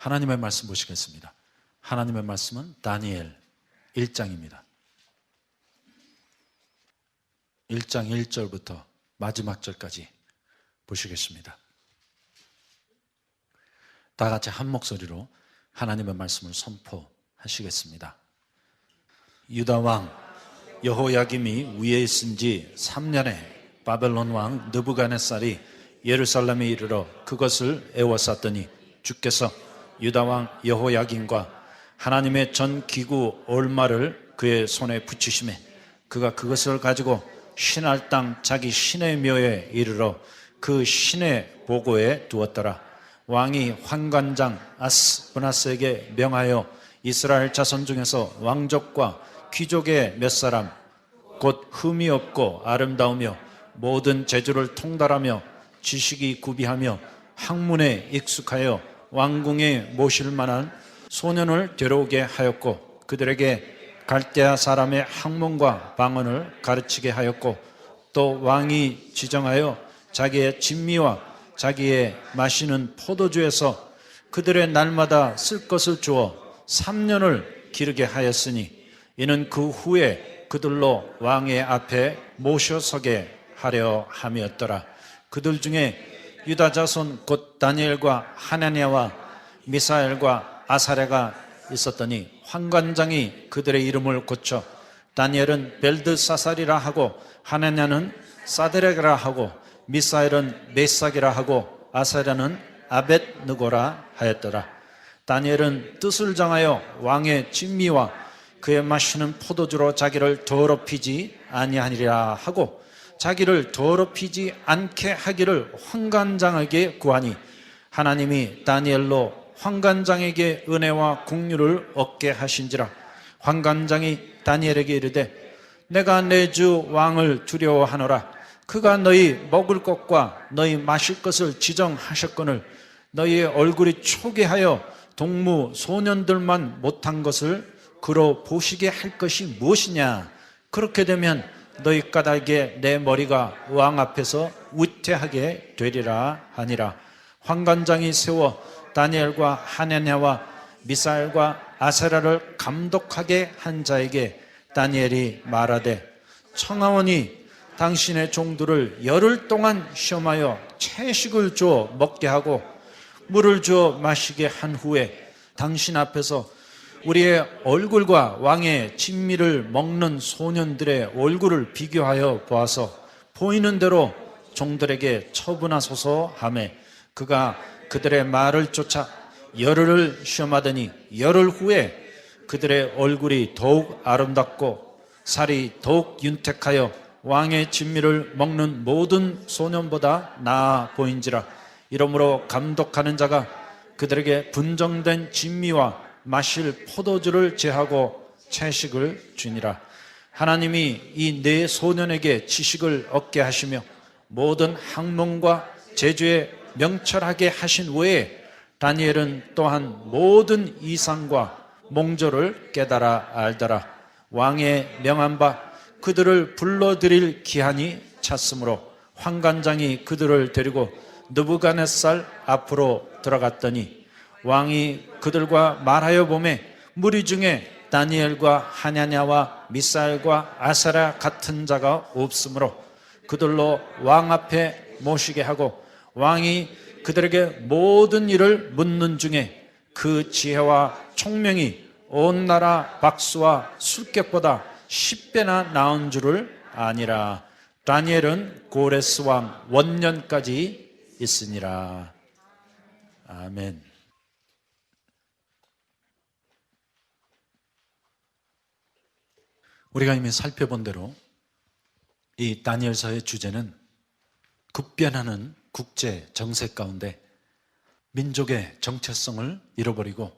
하나님의 말씀 보시겠습니다. 하나님의 말씀은 다니엘 1장입니다. 1장 1절부터 마지막 절까지 보시겠습니다. 다 같이 한 목소리로 하나님의 말씀을 선포하시겠습니다. 유다 왕 여호야김이 위에 있은 지 3년에 바벨론 왕 느부갓네살이 예루살렘에 이르러 그것을 에워쌌더니 주께서 유다 왕 여호야김과 하나님의 전 기구 올마를 그의 손에 붙이시매 그가 그것을 가지고 신할 땅 자기 신의 묘에 이르러 그 신의 보고에 두었더라. 왕이 환관장 아스브나스에게 명하여 이스라엘 자손 중에서 왕족과 귀족의 몇 사람 곧 흠이 없고 아름다우며 모든 재주를 통달하며 지식이 구비하며 학문에 익숙하여 왕궁에 모실 만한 소년을 데려오게 하였고 그들에게 갈대아 사람의 학문과 방언을 가르치게 하였고 또 왕이 지정하여 자기의 진미와 자기의 마시는 포도주에서 그들의 날마다 쓸 것을 주어 3년을 기르게 하였으니 이는 그 후에 그들로 왕의 앞에 모셔서게 하려 함이었더라. 그들 중에 유다 자손 곧 다니엘과 하나냐와 미사엘과 아사랴가 있었더니 환관장이 그들의 이름을 고쳐 다니엘은 벨드사살이라 하고 하나냐는 사드렉이라 하고 미사엘은 메삭이라 하고 아사랴는 아벳느고라 하였더라. 다니엘은 뜻을 정하여 왕의 진미와 그의 마시는 포도주로 자기를 더럽히지 아니하니라 하고 자기를 더럽히지 않게 하기를 환관장에게 구하니 하나님이 다니엘로 환관장에게 은혜와 긍휼을 얻게 하신지라. 환관장이 다니엘에게 이르되 내가 내 주 왕을 두려워하노라. 그가 너희 먹을 것과 너희 마실 것을 지정하셨거늘 너희의 얼굴이 초계하여 동무 소년들만 못한 것을 그로 보시게 할 것이 무엇이냐. 그렇게 되면 너희 까닭에 내 머리가 왕 앞에서 위태하게 되리라 하니라. 환관장이 세워 다니엘과 하나냐와 미사엘과 아사랴를 감독하게 한 자에게 다니엘이 말하되 청하오니 당신의 종들을 열흘 동안 시험하여 채식을 주어 먹게 하고 물을 주어 마시게 한 후에 당신 앞에서 우리의 얼굴과 왕의 진미를 먹는 소년들의 얼굴을 비교하여 보아서 보이는 대로 종들에게 처분하소서 하며 그가 그들의 말을 쫓아 열흘을 시험하더니 열흘 후에 그들의 얼굴이 더욱 아름답고 살이 더욱 윤택하여 왕의 진미를 먹는 모든 소년보다 나아 보인지라. 이러므로 감독하는 자가 그들에게 분정된 진미와 마실 포도주를 제하고 채식을 주니라. 하나님이 이 네 소년에게 지식을 얻게 하시며 모든 학문과 재주에 명철하게 하신 후에 다니엘은 또한 모든 이상과 몽조를 깨달아 알더라. 왕의 명한 바 그들을 불러들일 기한이 찼으므로 환관장이 그들을 데리고 느부갓네살 앞으로 들어갔더니 왕이 그들과 말하여 보매 무리 중에 다니엘과 하냐냐와 미사엘과 아사랴 같은 자가 없으므로 그들로 왕 앞에 모시게 하고 왕이 그들에게 모든 일을 묻는 중에 그 지혜와 총명이 온 나라 박수와 술객보다 10배나 나은 줄을 아니라. 다니엘은 고레스 왕 원년까지 있으니라. 아멘. 우리가 이미 살펴본 대로 이 다니엘서의 주제는 급변하는 국제 정세 가운데 민족의 정체성을 잃어버리고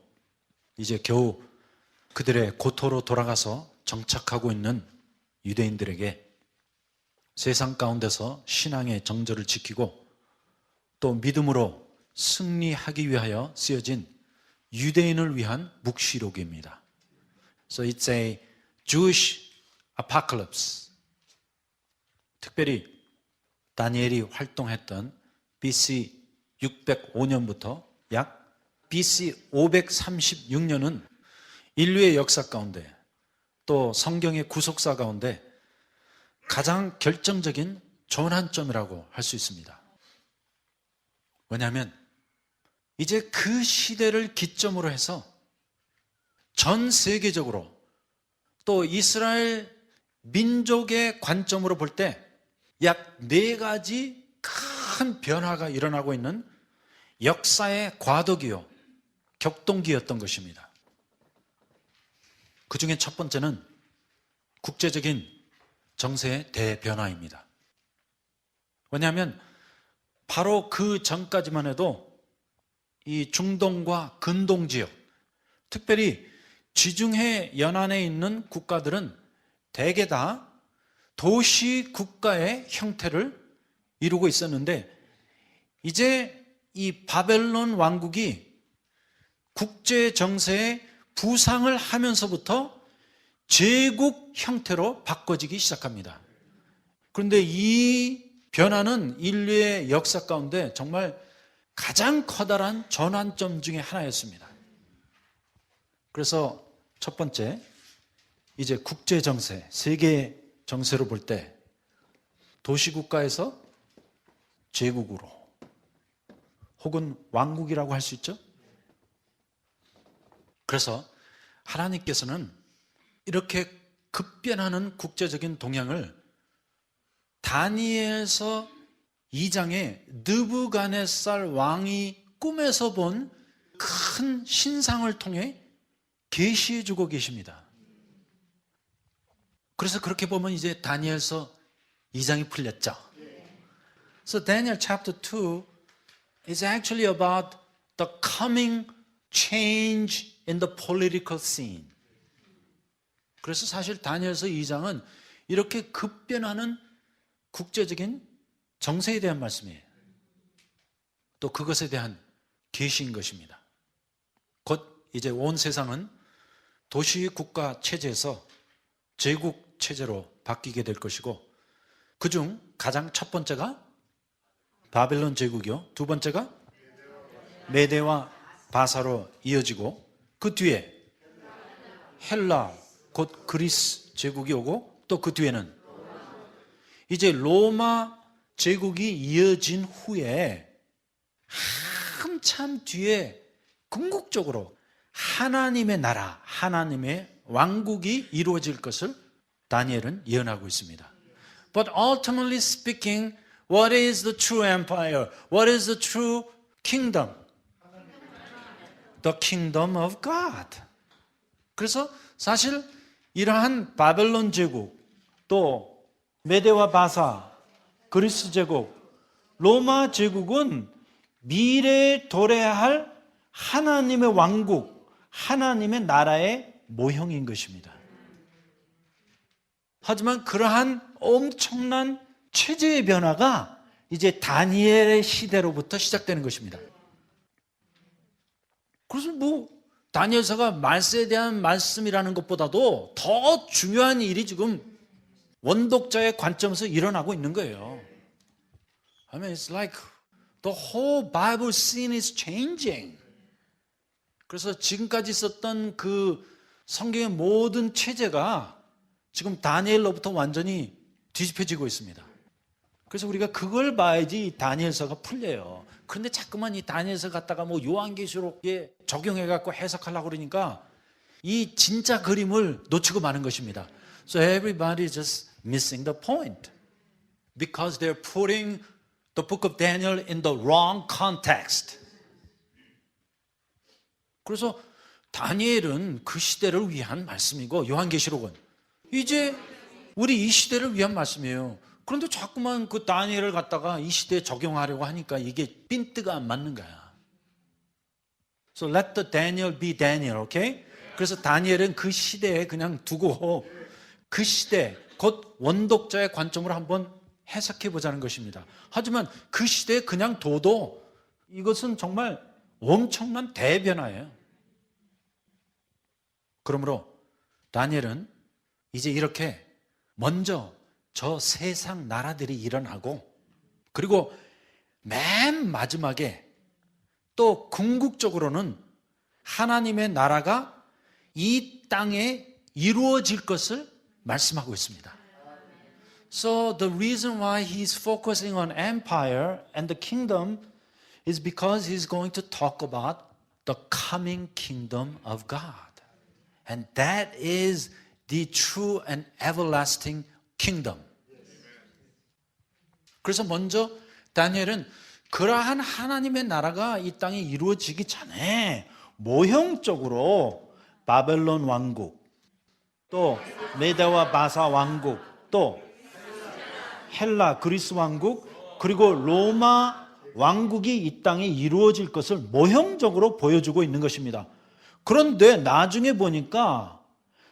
이제 겨우 그들의 고토로 돌아가서 정착하고 있는 유대인들에게 세상 가운데서 신앙의 정절을 지키고 또 믿음으로 승리하기 위하여 쓰여진 유대인을 위한 묵시록입니다. So it's a Jewish apocalypse. 특별히 다니엘이 활동했던 BC 605년부터 약 BC 536년은 인류의 역사 가운데 또 성경의 구속사 가운데 가장 결정적인 전환점이라고 할 수 있습니다. 왜냐하면 이제 그 시대를 기점으로 해서 전 세계적으로 또 이스라엘 민족의 관점으로 볼 때 약 4가지 큰 변화가 일어나고 있는 역사의 과도기요, 격동기였던 것입니다. 그 중에 첫 번째는 국제적인 정세의 대변화입니다. 왜냐하면 바로 그 전까지만 해도 이 중동과 근동 지역, 특별히 지중해 연안에 있는 국가들은 대개 다 도시 국가의 형태를 이루고 있었는데 이제 이 바벨론 왕국이 국제 정세의 부상을 하면서부터 제국 형태로 바꿔지기 시작합니다. 그런데 이 변화는 인류의 역사 가운데 정말 가장 커다란 전환점 중에 하나였습니다. 그래서 첫 번째, 이제 국제 정세, 세계 정세로 볼 때 도시국가에서 제국으로 혹은 왕국이라고 할 수 있죠. 그래서 하나님께서는 이렇게 급변하는 국제적인 동향을 다니엘서 2장에 느부갓네살 왕이 꿈에서 본 큰 신상을 통해 계시해 주고 계십니다. 그래서 그렇게 보면 이제 다니엘서 2장이 풀렸죠. So Daniel chapter 2 is actually about the coming change in the political scene. 그래서 사실 다니엘서 2장은 이렇게 급변하는 국제적인 정세에 대한 말씀이에요. 또 그것에 대한 계시인 것입니다. 곧 이제 온 세상은 도시 국가 체제에서 제국 체제로 바뀌게 될 것이고 그중 가장 첫 번째가 바벨론 제국이요, 두 번째가 메대와 바사로 이어지고 그 뒤에 헬라 곧 그리스 제국이 오고 또 그 뒤에는 이제 로마 제국이 이어진 후에 한참 뒤에 궁극적으로 하나님의 나라, 하나님의 왕국이 이루어질 것을 다니엘은 예언하고 있습니다. But ultimately speaking, what is the true empire? What is the true kingdom? The kingdom of God. 그래서 사실 이러한 바벨론 제국, 또 메대와 바사, 그리스 제국, 로마 제국은 미래에 도래할 하나님의 왕국, 하나님의 나라의 모형인 것입니다. 하지만 그러한 엄청난 체제의 변화가 이제 다니엘의 시대로부터 시작되는 것입니다. 그래서 다니엘서가 말세에 대한 말씀이라는 것보다도 더 중요한 일이 지금 원독자의 관점에서 일어나고 있는 거예요. I mean, it's like the whole Bible scene is changing. 그래서 지금까지 있었던 그 성경의 모든 체제가 지금 다니엘로부터 완전히 뒤집혀지고 있습니다. 그래서 우리가 그걸 봐야지 다니엘서가 풀려요. 그런데 자꾸만 이 다니엘서 갖다가 요한계시록에 적용해갖고 해석하려고 그러니까 이 진짜 그림을 놓치고 마는 것입니다. So everybody is just missing the point because they're putting the book of Daniel in the wrong context. 그래서 다니엘은 그 시대를 위한 말씀이고 요한계시록은 이제 우리 이 시대를 위한 말씀이에요. 그런데 자꾸만 그 다니엘을 갖다가 이 시대에 적용하려고 하니까 이게 핀트가 안 맞는 거야. So let the Daniel be Daniel, okay? 그래서 다니엘은 그 시대에 그냥 두고 그 시대, 곧 원독자의 관점으로 한번 해석해 보자는 것입니다. 하지만 그 시대에 그냥 둬도 이것은 정말 엄청난 대변화예요. 그러므로 다니엘은 이제 이렇게 먼저 저 세상 나라들이 일어나고 그리고 맨 마지막에 또 궁극적으로는 하나님의 나라가 이 땅에 이루어질 것을 말씀하고 있습니다. So the reason why he's focusing on empire and the kingdom is because he's going to talk about the coming kingdom of God. And that is the true and everlasting kingdom. 그래서 먼저 다니엘은 그러한 하나님의 나라가 이 땅에 이루어지기 전에 모형적으로 바벨론 왕국, 또 메대와 바사 왕국, 또 헬라 그리스 왕국, 그리고 로마 왕국이 이 땅에 이루어질 것을 모형적으로 보여주고 있는 것입니다. 그런데 나중에 보니까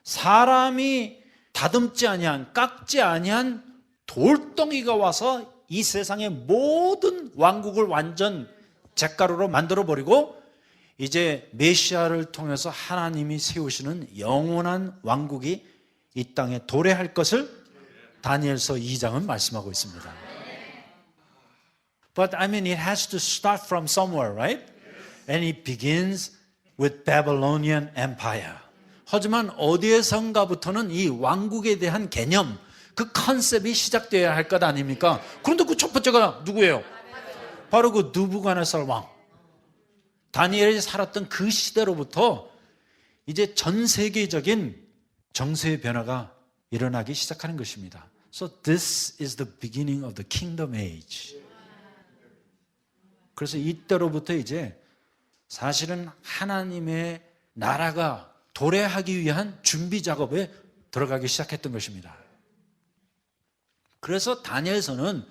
사람이 다듬지 아니한, 깎지 아니한 돌덩이가 와서 이 세상의 모든 왕국을 완전 잿가루로 만들어버리고 이제 메시아를 통해서 하나님이 세우시는 영원한 왕국이 이 땅에 도래할 것을 다니엘서 2장은 말씀하고 있습니다. But I mean, it has to start from somewhere, right? And it begins with Babylonian Empire. 하지만 어디에선가부터는 이 왕국에 대한 개념, 그 컨셉이 시작되어야 할 것 아닙니까? 그런데 그 첫 번째가 누구예요? 바로 그 느부갓네살 왕. 다니엘이 살았던 그 시대로부터 이제 전 세계적인 정세의 변화가 일어나기 시작하는 것입니다. So this is the beginning of the kingdom age. 그래서 이때로부터 이제 사실은 하나님의 나라가 도래하기 위한 준비 작업에 들어가기 시작했던 것입니다. 그래서 다니엘서는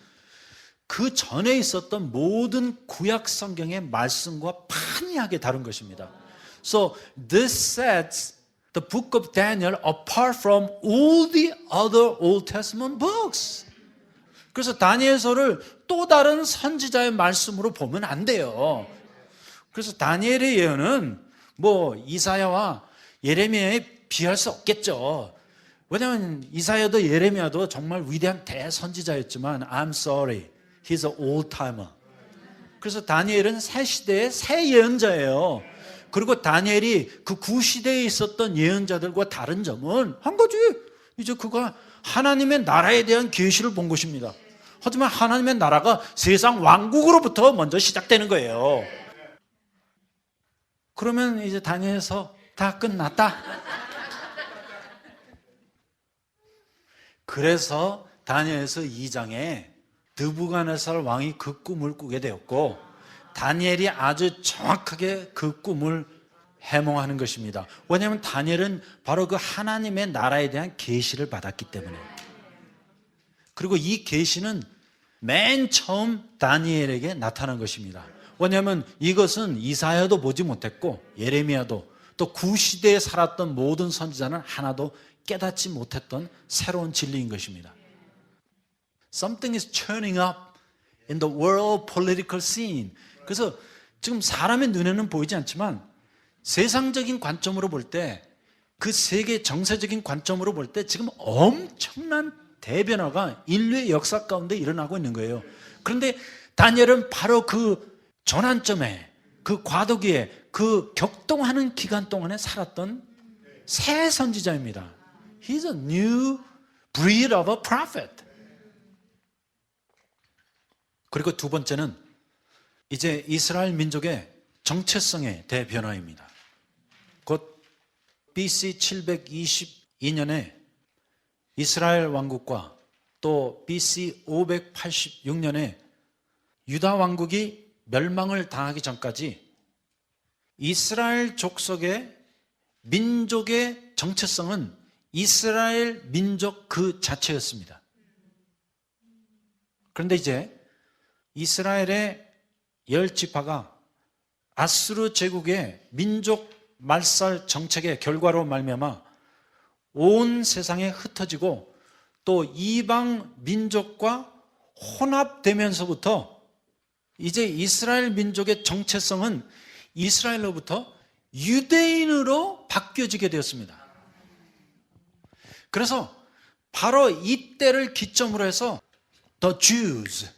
그 전에 있었던 모든 구약 성경의 말씀과 판이하게 다른 것입니다. So this sets the book of Daniel apart from all the other Old Testament books. 그래서 다니엘서를 또 다른 선지자의 말씀으로 보면 안 돼요. 그래서 다니엘의 예언은 뭐 이사야와 예레미야에 비할 수 없겠죠. 왜냐하면 이사야도 예레미야도 정말 위대한 대선지자였지만 I'm sorry, he's an old timer. 그래서 다니엘은 새 시대의 새 예언자예요. 그리고 다니엘이 그 구시대에 있었던 예언자들과 다른 점은 한 가지, 이제 그가 하나님의 나라에 대한 계시를 본 것입니다. 하지만 하나님의 나라가 세상 왕국으로부터 먼저 시작되는 거예요. 그러면 이제 다니엘서 다 끝났다. 그래서 다니엘서 2장에 느부갓네살 왕이 그 꿈을 꾸게 되었고 다니엘이 아주 정확하게 그 꿈을 해몽하는 것입니다. 왜냐하면 다니엘은 바로 그 하나님의 나라에 대한 계시를 받았기 때문에. 그리고 이 계시는 맨 처음 다니엘에게 나타난 것입니다. 왜냐하면 이것은 이사야도 보지 못했고 예레미야도 또 구시대에 살았던 모든 선지자는 하나도 깨닫지 못했던 새로운 진리인 것입니다. Something is turning up in the world political scene. 그래서 지금 사람의 눈에는 보이지 않지만 세상적인 관점으로 볼 때, 그 세계 정세적인 관점으로 볼 때 지금 엄청난 대변화가 인류의 역사 가운데 일어나고 있는 거예요. 그런데 다니엘은 바로 그 전환점에, 그 과도기에, 그 격동하는 기간 동안에 살았던 새 선지자입니다. He's a new breed of a prophet. 그리고 두 번째는 이제 이스라엘 민족의 정체성의 대변화입니다. 곧 BC 722년에 이스라엘 왕국과 또 BC 586년에 유다 왕국이 멸망을 당하기 전까지 이스라엘 족속의 민족의 정체성은 이스라엘 민족 그 자체였습니다. 그런데 이제 이스라엘의 10지파가 아수르 제국의 민족 말살 정책의 결과로 말미암아 온 세상에 흩어지고 또 이방 민족과 혼합되면서부터 이제 이스라엘 민족의 정체성은 이스라엘로부터 유대인으로 바뀌어지게 되었습니다. 그래서 바로 이때를 기점으로 해서 The Jews,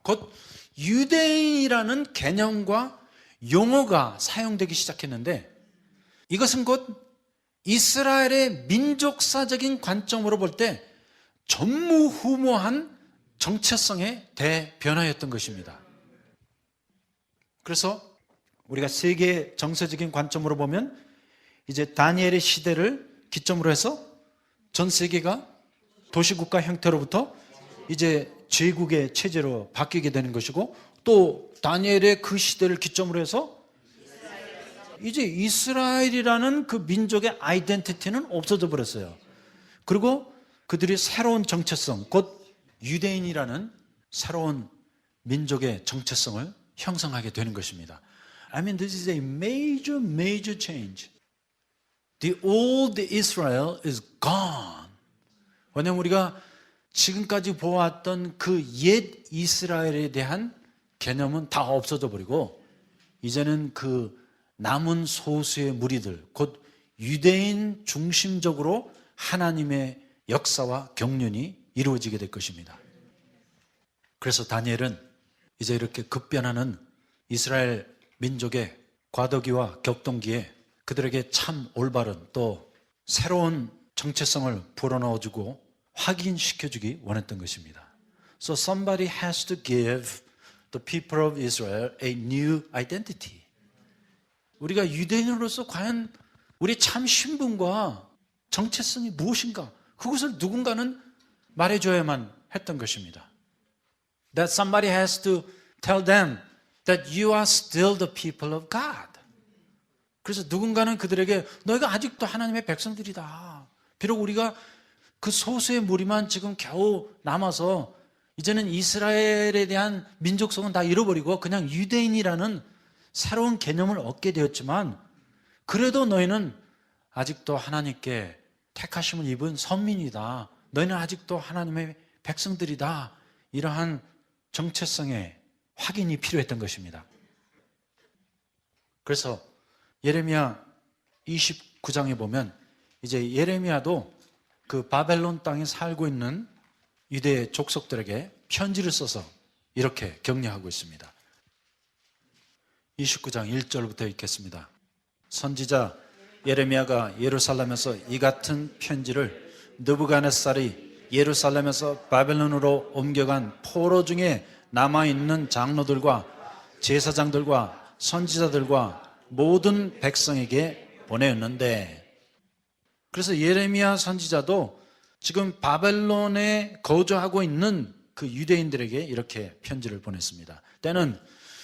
곧 유대인이라는 개념과 용어가 사용되기 시작했는데 이것은 곧 이스라엘의 민족사적인 관점으로 볼 때 전무후무한 정체성의 대변화였던 것입니다. 그래서 우리가 세계 정세적인 관점으로 보면 이제 다니엘의 시대를 기점으로 해서 전 세계가 도시국가 형태로부터 이제 제국의 체제로 바뀌게 되는 것이고, 또 다니엘의 그 시대를 기점으로 해서 이제 이스라엘이라는 그 민족의 아이덴티티는 없어져 버렸어요. 그리고 그들이 새로운 정체성, 곧 유대인이라는 새로운 민족의 정체성을 형성하게 되는 것입니다. I mean, this is a major change. The old Israel is gone. 왜냐하면 우리가 지금까지 보았던 그 옛 이스라엘에 대한 개념은 다 없어져 버리고 이제는 그 남은 소수의 무리들, 곧 유대인 중심적으로 하나님의 역사와 경륜이 이루어지게 될 것입니다. 그래서 다니엘은 이제 이렇게 급변하는 이스라엘 민족의 과도기와 격동기에 그들에게 참 올바른 또 새로운 정체성을 불어넣어주고 확인시켜주기 원했던 것입니다. So somebody has to give the people of Israel a new identity. 우리가 유대인으로서 과연 우리 참 신분과 정체성이 무엇인가? 그것을 누군가는 말해줘야만 했던 것입니다. That somebody has to tell them that you are still the people of God. 그래서 누군가는 그들에게 너희가 아직도 하나님의 백성들이다. 비록 우리가 그 소수의 무리만 지금 겨우 남아서 이제는 이스라엘에 대한 민족성은 다 잃어버리고 그냥 유대인이라는 새로운 개념을 얻게 되었지만 그래도 너희는 아직도 하나님께 택하심을 입은 선민이다. 너희는 아직도 하나님의 백성들이다. 이러한 정체성의 확인이 필요했던 것입니다. 그래서 예레미야 29장에 보면 이제 예레미야도 그 바벨론 땅에 살고 있는 유대 족속들에게 편지를 써서 이렇게 격려하고 있습니다. 29장 1절부터 읽겠습니다. 선지자 예레미야가 예루살렘에서 이 같은 편지를 느부갓네살이 예루살렘에서 바벨론으로 옮겨간 포로 중에 남아있는 장로들과 제사장들과 선지자들과 모든 백성에게 보내었는데, 그래서 예레미야 선지자도 지금 바벨론에 거주하고 있는 그 유대인들에게 이렇게 편지를 보냈습니다. 때는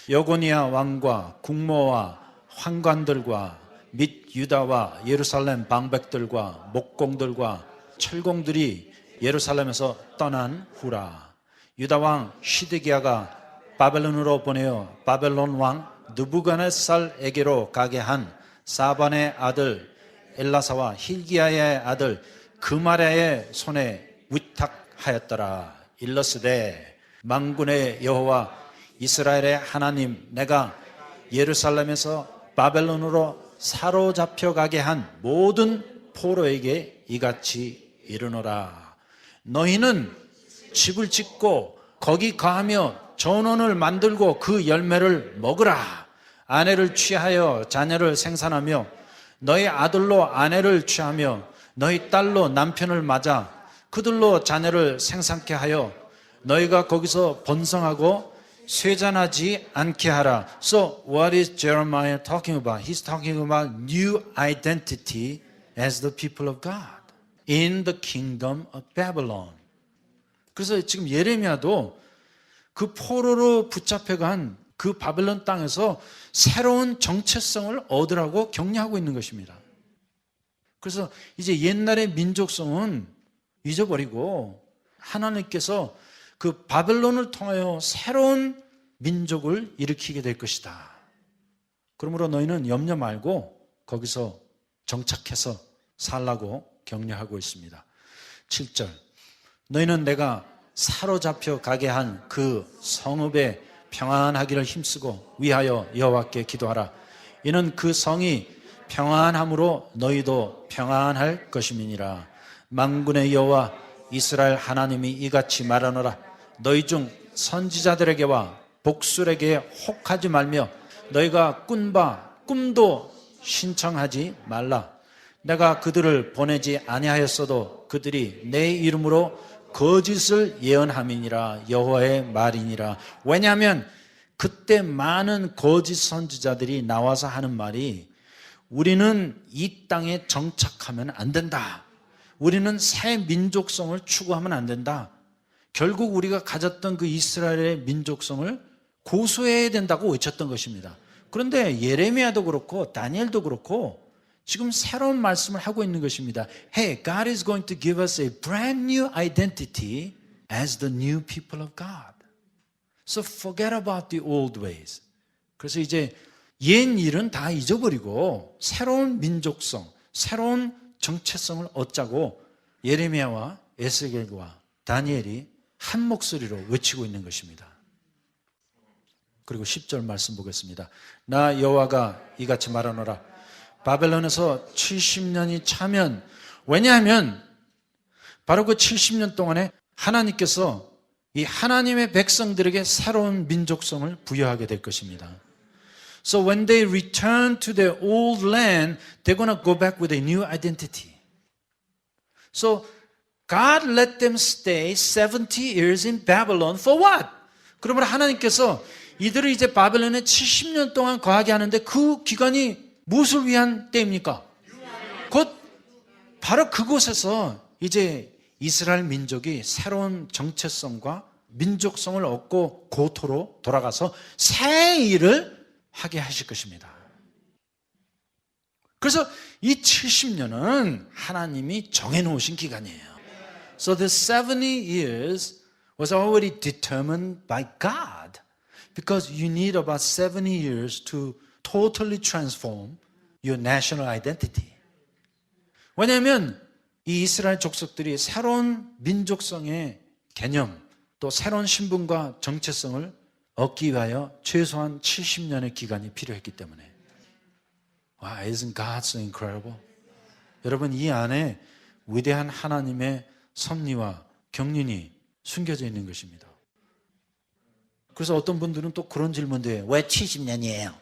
여고니아 왕과 국모와 환관들과 및 유다와 예루살렘 방백들과 목공들과 철공들이 예루살렘에서 떠난 후라. 유다 왕 시드기야가 바벨론으로 보내어 바벨론 왕 느부갓네살에게로 가게 한 사반의 아들 엘라사와 힐기야의 아들 그마랴의 손에 위탁하였더라. 일러스되 만군의 여호와 이스라엘의 하나님, 내가 예루살렘에서 바벨론으로 사로잡혀 가게 한 모든 포로에게 이같이 이르노라. 너희는 집을 짓고 거기 거하며 전원을 만들고 그 열매를 먹으라. 아내를 취하여 자녀를 생산하며 너희 아들로 아내를 취하며 너희 딸로 남편을 맞아 그들로 자녀를 생산케 하여 너희가 거기서 번성하고 쇠잔하지 않게 하라. So what is Jeremiah talking about? He's talking about new identity as the people of God in the kingdom of Babylon. 그래서 지금 예레미야도 그 포로로 붙잡혀간 그 바벨론 땅에서 새로운 정체성을 얻으라고 격려하고 있는 것입니다. 그래서 이제 옛날의 민족성은 잊어버리고 하나님께서 그 바벨론을 통하여 새로운 민족을 일으키게 될 것이다. 그러므로 너희는 염려 말고 거기서 정착해서 살라고 격려하고 있습니다. 7절 너희는 내가 사로잡혀 가게 한 그 성읍에 평안하기를 힘쓰고 위하여 여호와께 기도하라. 이는 그 성이 평안함으로 너희도 평안할 것임이니라. 만군의 여호와 이스라엘 하나님이 이같이 말하노라. 너희 중 선지자들에게와 복술에게 혹하지 말며 너희가 꾼 바 꿈도 신청하지 말라. 내가 그들을 보내지 아니하였어도 그들이 내 이름으로 거짓을 예언함이니라. 여호와의 말이니라. 왜냐하면 그때 많은 거짓 선지자들이 나와서 하는 말이 우리는 이 땅에 정착하면 안 된다. 우리는 새 민족성을 추구하면 안 된다. 결국 우리가 가졌던 그 이스라엘의 민족성을 고수해야 된다고 외쳤던 것입니다. 그런데 예레미야도 그렇고 다니엘도 그렇고 지금 새로운 말씀을 하고 있는 것입니다. Hey, God is going to give us a brand new identity as the new people of God. So forget about the old ways. 그래서 이제 옛 일은 다 잊어버리고 새로운 민족성, 새로운 정체성을 얻자고 예레미야와 에스겔과 다니엘이 한 목소리로 외치고 있는 것입니다. 그리고 10절 말씀 보겠습니다. 나 여호와가 이같이 말하노라. 바벨론에서 70년이 차면, 왜냐하면 바로 그 70년 동안에 하나님께서 이 하나님의 백성들에게 새로운 민족성을 부여하게 될 것입니다. So when they return to their old land, they're going to go back with a new identity. So God let them stay 70 years in Babylon for what? 그러면 하나님께서 이들을 이제 바벨론에 70년 동안 거하게 하는데 그 기간이 무엇을 위한 때입니까? 곧 바로 그곳에서 이제 이스라엘 민족이 새로운 정체성과 민족성을 얻고 고토로 돌아가서 새 일을 하게 하실 것입니다. 그래서 이 70년은 하나님이 정해놓으신 기간이에요. So the 70 years was already determined by God because you need about 70 years to totally transform your national identity. 왜냐하면 이 이스라엘 족속들이 새로운 민족성의 개념 또 새로운 신분과 정체성을 얻기 위하여 최소한 70년의 기간이 필요했기 때문에. Wow, isn't God so incredible? 여러분 이 안에 위대한 하나님의 섭리와 경륜이 숨겨져 있는 것입니다. 그래서 어떤 분들은 또 그런 질문도 해요. 왜 70년이에요?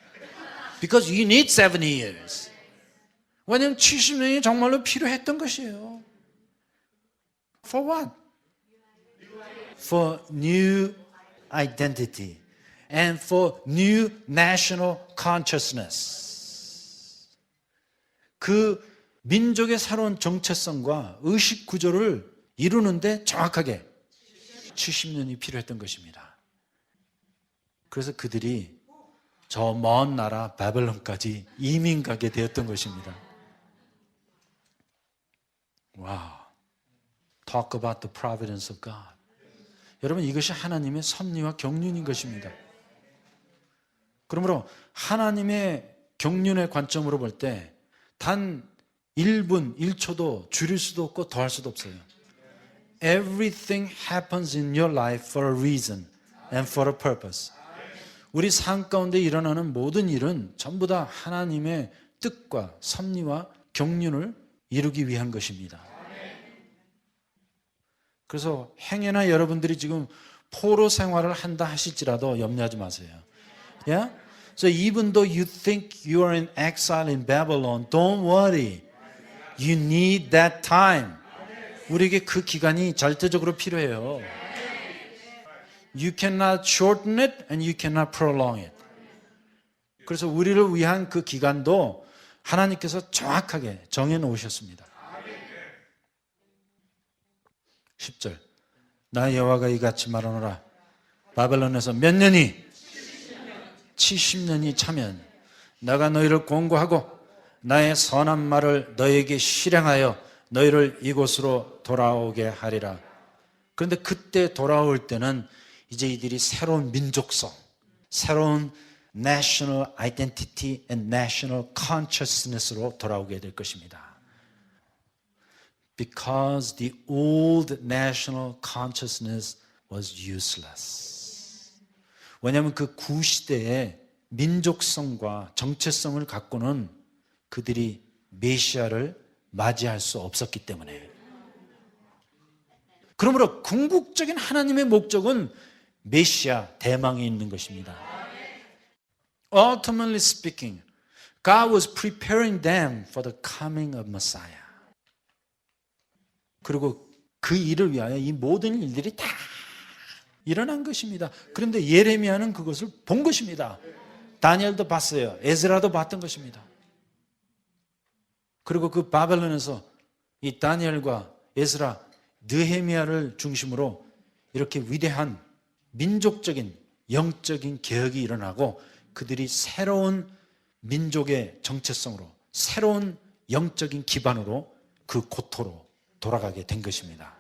Because you need 70 years. 왜냐하면 70년이 정말로 필요했던 것이에요. For what? For new identity and for new national consciousness. 그 민족의 새로운 정체성과 의식 구조를 이루는데 정확하게 70년이 필요했던 것입니다. 그래서 그들이 저 먼 나라 바벨론까지 이민 가게 되었던 것입니다. 와우. Talk about the providence of God. 여러분 이것이 하나님의 섭리와 경륜인 것입니다. 그러므로 하나님의 경륜의 관점으로 볼 때 단 1분, 1초도 줄일 수도 없고 더할 수도 없어요. Everything happens in your life for a reason and for a purpose. 우리 삶 가운데 일어나는 모든 일은 전부 다 하나님의 뜻과 섭리와 경륜을 이루기 위한 것입니다. 그래서 행여나 여러분들이 지금 포로 생활을 한다 하실지라도 염려하지 마세요. Yeah? So even though you think you are in exile in Babylon, don't worry. You need that time. 우리에게 그 기간이 절대적으로 필요해요. You cannot shorten it and you cannot prolong it. 그래서 우리를 위한 그 기간도 하나님께서 정확하게 정해 놓으셨습니다. 10절. 나 여호와가 이같이 말하노라. 바벨론에서 몇 년이? 70년이 차면 내가 너희를 공고하고 나의 선한 말을 너희에게 실행하여 너희를 이곳으로 돌아오게 하리라. 그런데 그때 돌아올 때는 이제 이들이 새로운 민족성, 새로운 national identity and national consciousness로 돌아오게 될 것입니다. Because the old national consciousness was useless. 왜냐하면 그 구시대의 민족성과 정체성을 갖고는 그들이 메시아를 맞이할 수 없었기 때문에. 그러므로 궁극적인 하나님의 목적은 메시아 대망에 있는 것입니다. ultimately speaking, God was preparing them for the coming of Messiah. 그리고 그 일을 위하여 이 모든 일들이 다 일어난 것입니다. 그런데 예레미야는 그것을 본 것입니다. 다니엘도 봤어요. 에스라도 봤던 것입니다. 그리고 그 바벨론에서 이 다니엘과 에스라, 느헤미야를 중심으로 이렇게 위대한 민족적인 영적인 개혁이 일어나고 그들이 새로운 민족의 정체성으로 새로운 영적인 기반으로 그 고토로 돌아가게 된 것입니다.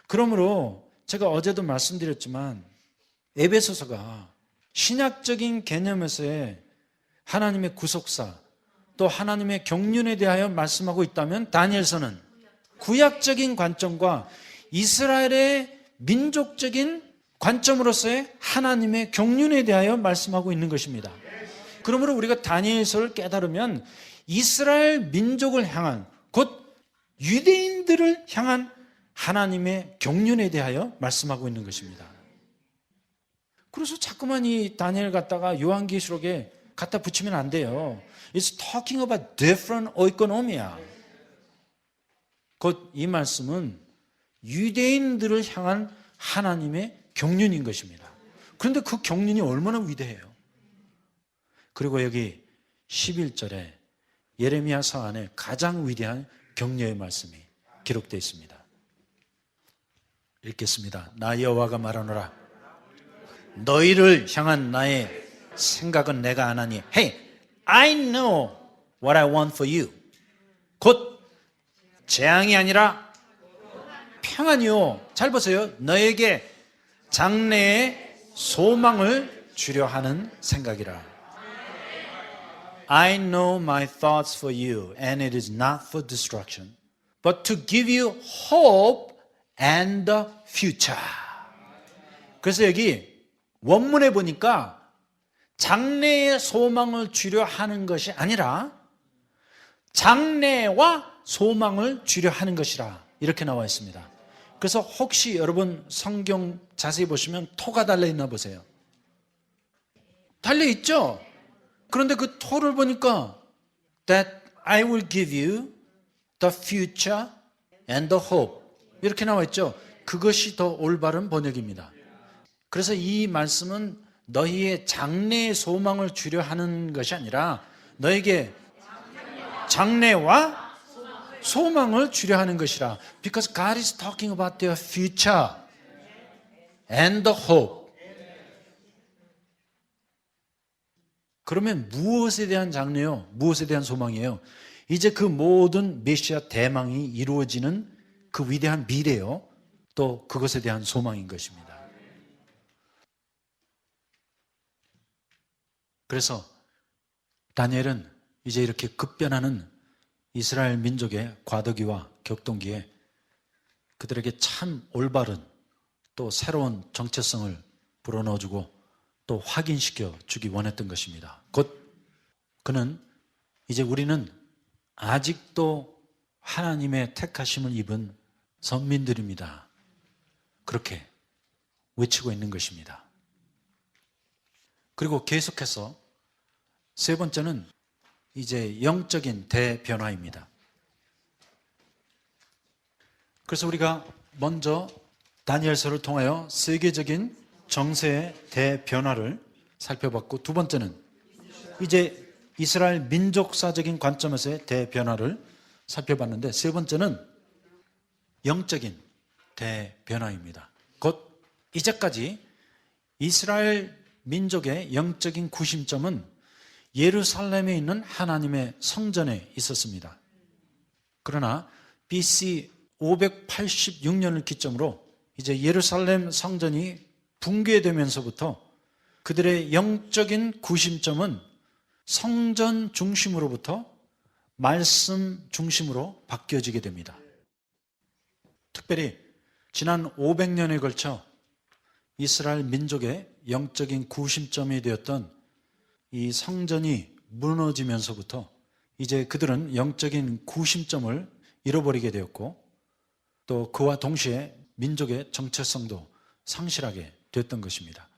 그러므로 제가 어제도 말씀드렸지만 에베소서가 신약적인 개념에서의 하나님의 구속사 또 하나님의 경륜에 대하여 말씀하고 있다면 다니엘서는 구약적인 관점과 이스라엘의 민족적인 관점으로서의 하나님의 경륜에 대하여 말씀하고 있는 것입니다. 그러므로 우리가 다니엘서를 깨달으면 이스라엘 민족을 향한 곧 유대인들을 향한 하나님의 경륜에 대하여 말씀하고 있는 것입니다. 그래서 자꾸만 이 다니엘 갖다가 요한계시록에 갖다 붙이면 안 돼요. It's talking about different oikonomia. 곧 이 말씀은 유대인들을 향한 하나님의 경륜인 것입니다. 그런데 그 경륜이 얼마나 위대해요. 그리고 여기 11절에 예레미야서 안에 가장 위대한 격려의 말씀이 기록되어 있습니다. 읽겠습니다. 나 여호와가 말하노라. 너희를 향한 나의 생각은 내가 아나니 Hey, I know what I want for you. 곧 재앙이 아니라 평안이요. 잘 보세요. 너에게 장래의 소망을 주려 하는 생각이라. I know my thoughts for you and it is not for destruction but to give you hope and the future. 그래서 여기 원문에 보니까 장래의 소망을 주려 하는 것이 아니라 장래와 소망을 주려 하는 것이라 이렇게 나와 있습니다. 그래서 혹시 여러분 성경 자세히 보시면 토가 달려있나 보세요. 달려있죠? 그런데 그 토를 보니까 That I will give you the future and the hope 이렇게 나와 있죠? 그것이 더 올바른 번역입니다. 그래서 이 말씀은 너희의 장래의 소망을 주려 하는 것이 아니라 너에게 장래와 소망을 주려 하는 것이라. Because God is talking about their future and the hope. 그러면 무엇에 대한 장래요? 무엇에 대한 소망이에요? 이제 그 모든 메시아 대망이 이루어지는 그 위대한 미래요. 또 그것에 대한 소망인 것입니다. 그래서 다니엘은 이제 이렇게 급변하는 이스라엘 민족의 과도기와 격동기에 그들에게 참 올바른 또 새로운 정체성을 불어넣어주고 또 확인시켜 주기 원했던 것입니다. 곧 그는 이제 우리는 아직도 하나님의 택하심을 입은 선민들입니다. 그렇게 외치고 있는 것입니다. 그리고 계속해서 세 번째는 이제 영적인 대변화입니다. 그래서 우리가 먼저 다니엘서를 통하여 세계적인 정세의 대변화를 살펴봤고 두 번째는 이제 이스라엘 민족사적인 관점에서의 대변화를 살펴봤는데 세 번째는 영적인 대변화입니다. 곧 이제까지 이스라엘 민족의 영적인 구심점은 예루살렘에 있는 하나님의 성전에 있었습니다. 그러나 BC 586년을 기점으로 이제 예루살렘 성전이 붕괴되면서부터 그들의 영적인 구심점은 성전 중심으로부터 말씀 중심으로 바뀌어지게 됩니다. 특별히 지난 500년에 걸쳐 이스라엘 민족의 영적인 구심점이 되었던 이 성전이 무너지면서부터 이제 그들은 영적인 구심점을 잃어버리게 되었고 또 그와 동시에 민족의 정체성도 상실하게 됐던 것입니다.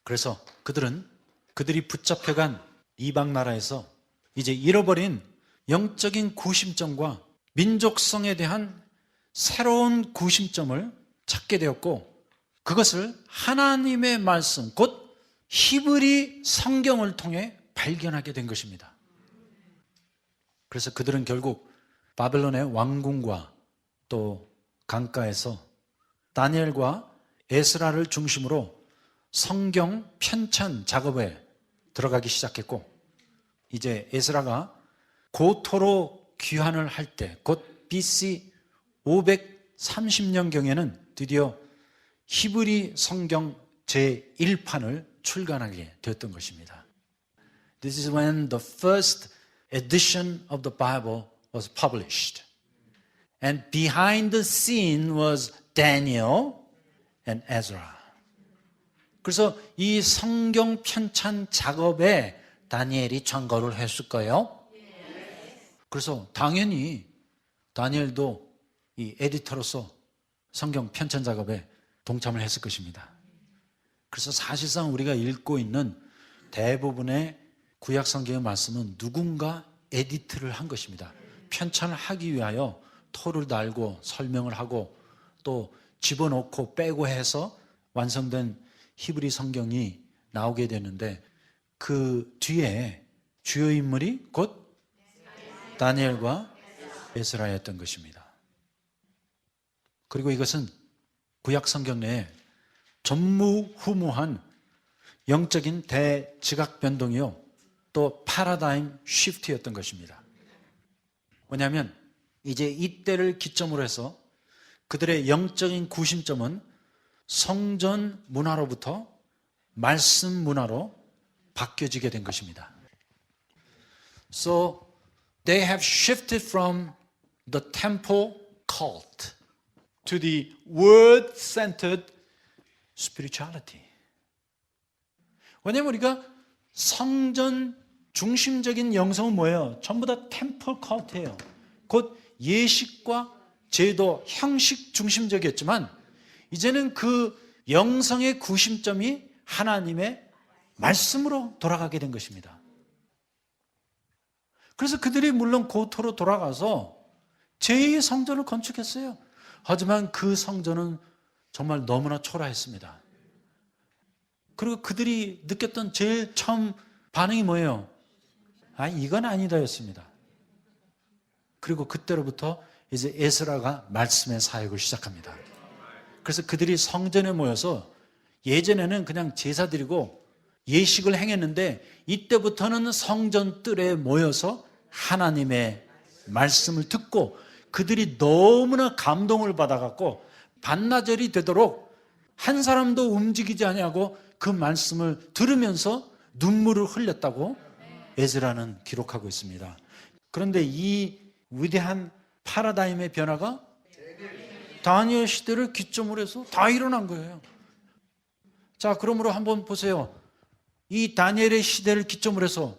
그래서 그들이 붙잡혀간 이방 나라에서 이제 잃어버린 영적인 구심점과 민족성에 대한 새로운 구심점을 찾게 되었고, 그것을 하나님의 말씀, 곧 히브리 성경을 통해 발견하게 된 것입니다. 그래서 그들은 결국 바벨론의 왕궁과 또 강가에서 다니엘과 에스라를 중심으로 성경 편찬 작업에 들어가기 시작했고, 이제 에스라가 고토로 귀환을 할 때, 곧 BC 530년경에는 드디어 히브리 성경 제1판을 출간하게 되었던 것입니다. This is when the first edition of the Bible was published. And behind the scene was Daniel and Ezra. 그래서 이 성경 편찬 작업에 다니엘이 참가를 했을까요? 그래서 당연히 다니엘도 이 에디터로서 성경 편찬 작업에 동참을 했을 것입니다. 그래서 사실상 우리가 읽고 있는 대부분의 구약 성경의 말씀은 누군가 에디트를 한 것입니다. 편찬을 하기 위하여 토를 달고 설명을 하고 또 집어넣고 빼고 해서 완성된 히브리 성경이 나오게 되는데, 그 뒤에 주요 인물이 곧 다니엘과 에스라였던 것입니다. 그리고 이것은 구약 성경 내에 전무후무한 영적인 대지각 변동이요, 또 패러다임 쉬프트였던 것입니다. 뭐냐면 이제 이때를 기점으로 해서 그들의 영적인 구심점은 성전 문화로부터 말씀 문화로 바뀌어지게 된 것입니다. So they have shifted from the temple cult to the word-centered spirituality. 왜냐하면 우리가 성전 중심적인 영성은 뭐예요? 전부 다 템플 컬트예요. 곧 예식과 제도, 형식 중심적이었지만 이제는 그 영성의 구심점이 하나님의 말씀으로 돌아가게 된 것입니다. 그래서 그들이 물론 고토로 돌아가서 제2의 성전을 건축했어요. 하지만 그 성전은 정말 너무나 초라했습니다. 그리고 그들이 느꼈던 제일 처음 반응이 뭐예요? 이건 아니다였습니다. 그리고 그때로부터 이제 에스라가 말씀의 사역을 시작합니다. 그래서 그들이 성전에 모여서 예전에는 그냥 제사 드리고 예식을 행했는데, 이때부터는 성전 뜰에 모여서 하나님의 말씀을 듣고 그들이 너무나 감동을 받아갖고 반나절이 되도록 한 사람도 움직이지 아니하고 그 말씀을 들으면서 눈물을 흘렸다고 에스라는 기록하고 있습니다. 그런데 이 위대한 파라다임의 변화가 다니엘 시대를 기점으로 해서 다 일어난 거예요. 자, 그러므로 한번 보세요. 이 다니엘의 시대를 기점으로 해서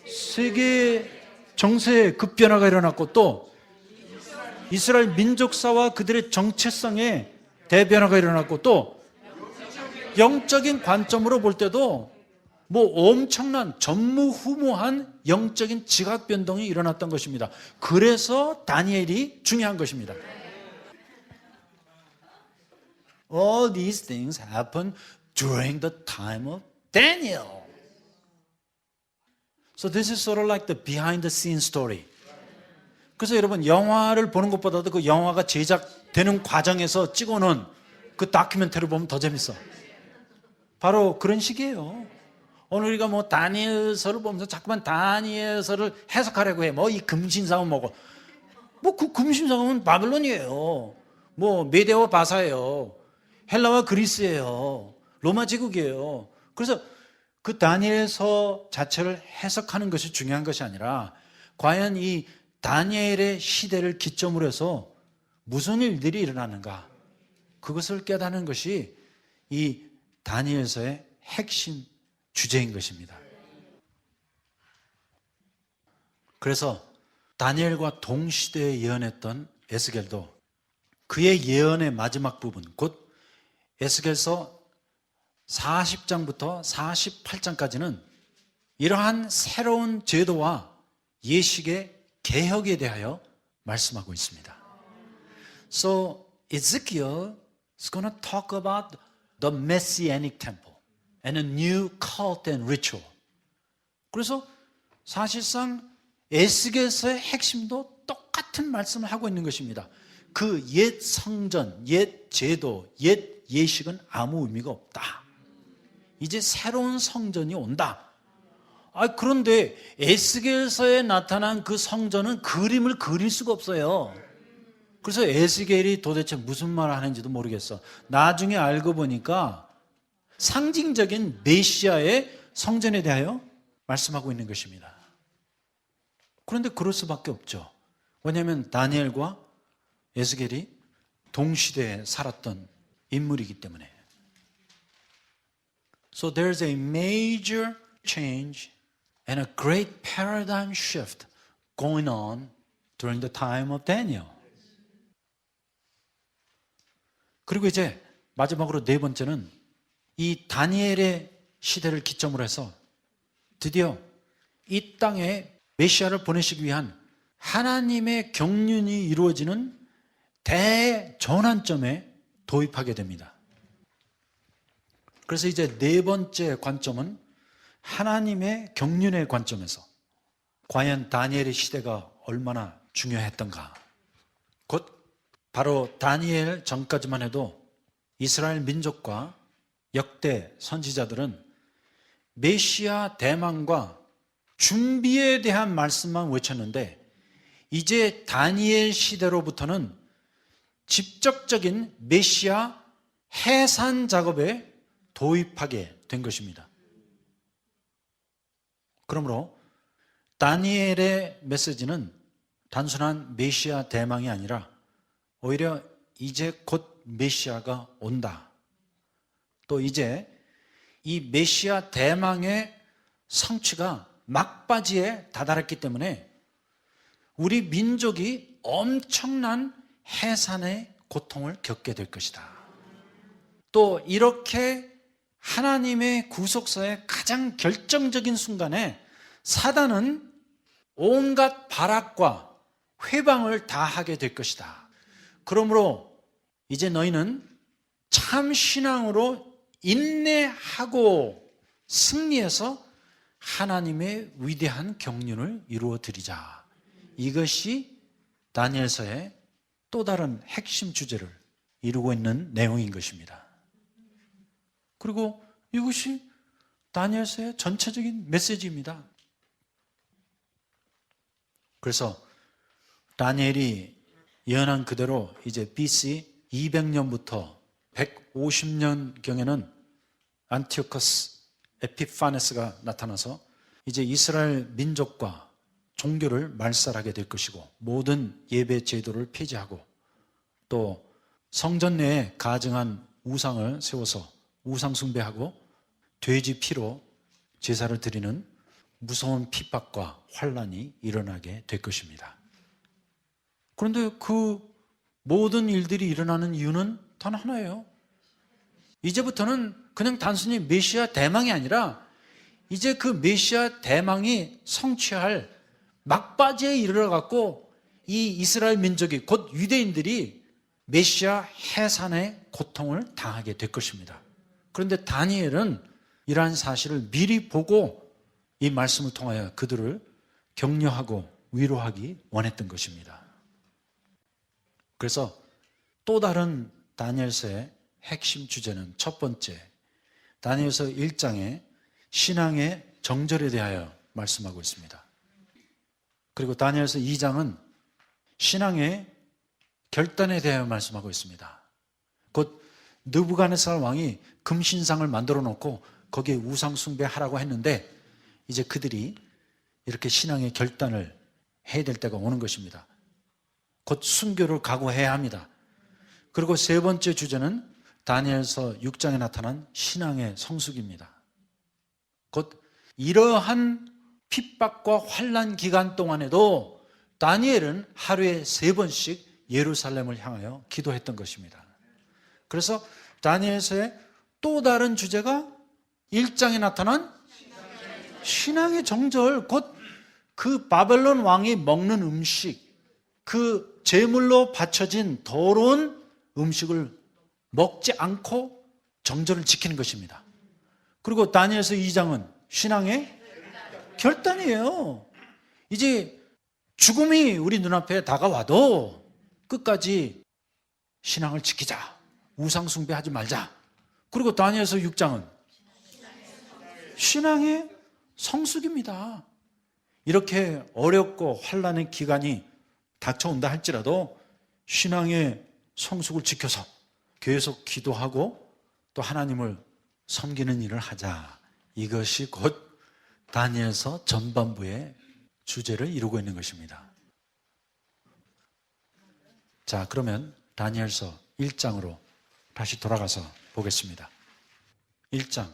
세계 정세의 급변화가 일어났고, 또 이스라엘 민족사와 그들의 정체성의 대변화가 일어났고, 또 영적인 관점으로 볼 때도 뭐 엄청난 전무후무한 영적인 지각 변동이 일어났던 것입니다. 그래서 다니엘이 중요한 것입니다. All these things happened during the time of Daniel. So this is sort of like the behind the scenes story. 그래서 여러분, 영화를 보는 것보다도 그 영화가 제작되는 과정에서 찍어놓은 그 다큐멘터리를 보면 더 재밌어. 바로 그런 식이에요. 오늘 우리가 뭐 다니엘서를 보면서 자꾸만 다니엘서를 해석하려고 해. 뭐 이 금신상은 뭐고. 뭐 그 금신상은 바벨론이에요. 뭐 메데와 바사예요. 헬라와 그리스예요. 로마 제국이에요. 그래서 그 다니엘서 자체를 해석하는 것이 중요한 것이 아니라, 과연 이 다니엘의 시대를 기점으로 해서 무슨 일들이 일어나는가, 그것을 깨닫는 것이 이 다니엘서의 핵심 주제인 것입니다. 그래서 다니엘과 동시대에 예언했던 에스겔도 그의 예언의 마지막 부분, 곧 에스겔서 40장부터 48장까지는 이러한 새로운 제도와 예식의 개혁에 대하여 말씀하고 있습니다. So Ezekiel is going to talk about the Messianic temple and a new cult and ritual. 그래서 사실상 에스겔서의 핵심도 똑같은 말씀을 하고 있는 것입니다. 그 옛 성전, 옛 제도, 옛 예식은 아무 의미가 없다. 이제 새로운 성전이 온다. 그런데 에스겔서에 나타난 그 성전은 그림을 그릴 수가 없어요. 그래서 에스겔이 도대체 무슨 말을 하는지도 모르겠어. 나중에 알고 보니까 상징적인 메시아의 성전에 대하여 말씀하고 있는 것입니다. 그런데 그럴 수밖에 없죠. 왜냐하면 다니엘과 에스겔이 동시대에 살았던 인물이기 때문에. So there's a major change and a great paradigm shift going on during the time of Daniel. 그리고 이제 마지막으로 네 번째는 이 다니엘의 시대를 기점으로 해서 드디어 이 땅에 메시아를 보내시기 위한 하나님의 경륜이 이루어지는 대전환점에 도입하게 됩니다. 그래서 이제 네 번째 관점은 하나님의 경륜의 관점에서 과연 다니엘의 시대가 얼마나 중요했던가. 곧 바로 다니엘 전까지만 해도 이스라엘 민족과 역대 선지자들은 메시아 대망과 준비에 대한 말씀만 외쳤는데 이제 다니엘 시대로부터는 직접적인 메시아 해산 작업에 도입하게 된 것입니다. 그러므로 다니엘의 메시지는 단순한 메시아 대망이 아니라 오히려 이제 곧 메시아가 온다. 또 이제 이 메시아 대망의 성취가 막바지에 다다랐기 때문에 우리 민족이 엄청난 해산의 고통을 겪게 될 것이다. 또 이렇게 하나님의 구속사의 가장 결정적인 순간에 사단은 온갖 발악과 회방을 다 하게 될 것이다. 그러므로 이제 너희는 참 신앙으로 인내하고 승리해서 하나님의 위대한 경륜을 이루어 드리자. 이것이 다니엘서의 또 다른 핵심 주제를 이루고 있는 내용인 것입니다. 그리고 이것이 다니엘서의 전체적인 메시지입니다. 그래서 다니엘이 예언한 그대로 이제 BC 200년부터 150년경에는 안티오커스 에피파네스가 나타나서 이제 이스라엘 민족과 종교를 말살하게 될 것이고 모든 예배 제도를 폐지하고 또 성전 내에 가증한 우상을 세워서 우상 숭배하고 돼지 피로 제사를 드리는 무서운 핍박과 환란이 일어나게 될 것입니다. 그런데 그 모든 일들이 일어나는 이유는 단 하나예요. 이제부터는 그냥 단순히 메시아 대망이 아니라 이제 그 메시아 대망이 성취할 막바지에 이르러갖고 이 이스라엘 민족이 곧 유대인들이 메시아 해산의 고통을 당하게 될 것입니다. 그런데 다니엘은 이러한 사실을 미리 보고 이 말씀을 통하여 그들을 격려하고 위로하기 원했던 것입니다. 그래서 또 다른 다니엘서의 핵심 주제는 첫 번째, 다니엘서 1장에 신앙의 정절에 대하여 말씀하고 있습니다. 그리고 다니엘서 2장은 신앙의 결단에 대하여 말씀하고 있습니다. 곧 느부갓네살 왕이 금신상을 만들어 놓고 거기에 우상 숭배하라고 했는데 이제 그들이 이렇게 신앙의 결단을 해야 될 때가 오는 것입니다. 곧 순교를 각오해야 합니다. 그리고 세 번째 주제는 다니엘서 6장에 나타난 신앙의 성숙입니다. 곧 이러한 핍박과 환난 기간 동안에도 다니엘은 하루에 3번씩 예루살렘을 향하여 기도했던 것입니다. 그래서 다니엘서의 또 다른 주제가 1장에 나타난 신앙의 정절, 곧 그 바벨론 왕이 먹는 음식, 그 제물로 바쳐진 더러운 음식을 먹지 않고 정절을 지키는 것입니다. 그리고 다니엘서 2장은 신앙의 결단이에요. 이제 죽음이 우리 눈앞에 다가와도 끝까지 신앙을 지키자. 우상 숭배하지 말자. 그리고 다니엘서 6장은 신앙의 성숙입니다. 이렇게 어렵고 환난의 기간이 닥쳐온다 할지라도 신앙의 성숙을 지켜서 계속 기도하고 또 하나님을 섬기는 일을 하자. 이것이 곧 다니엘서 전반부의 주제를 이루고 있는 것입니다. 자, 그러면 다니엘서 1장으로 다시 돌아가서 보겠습니다. 1장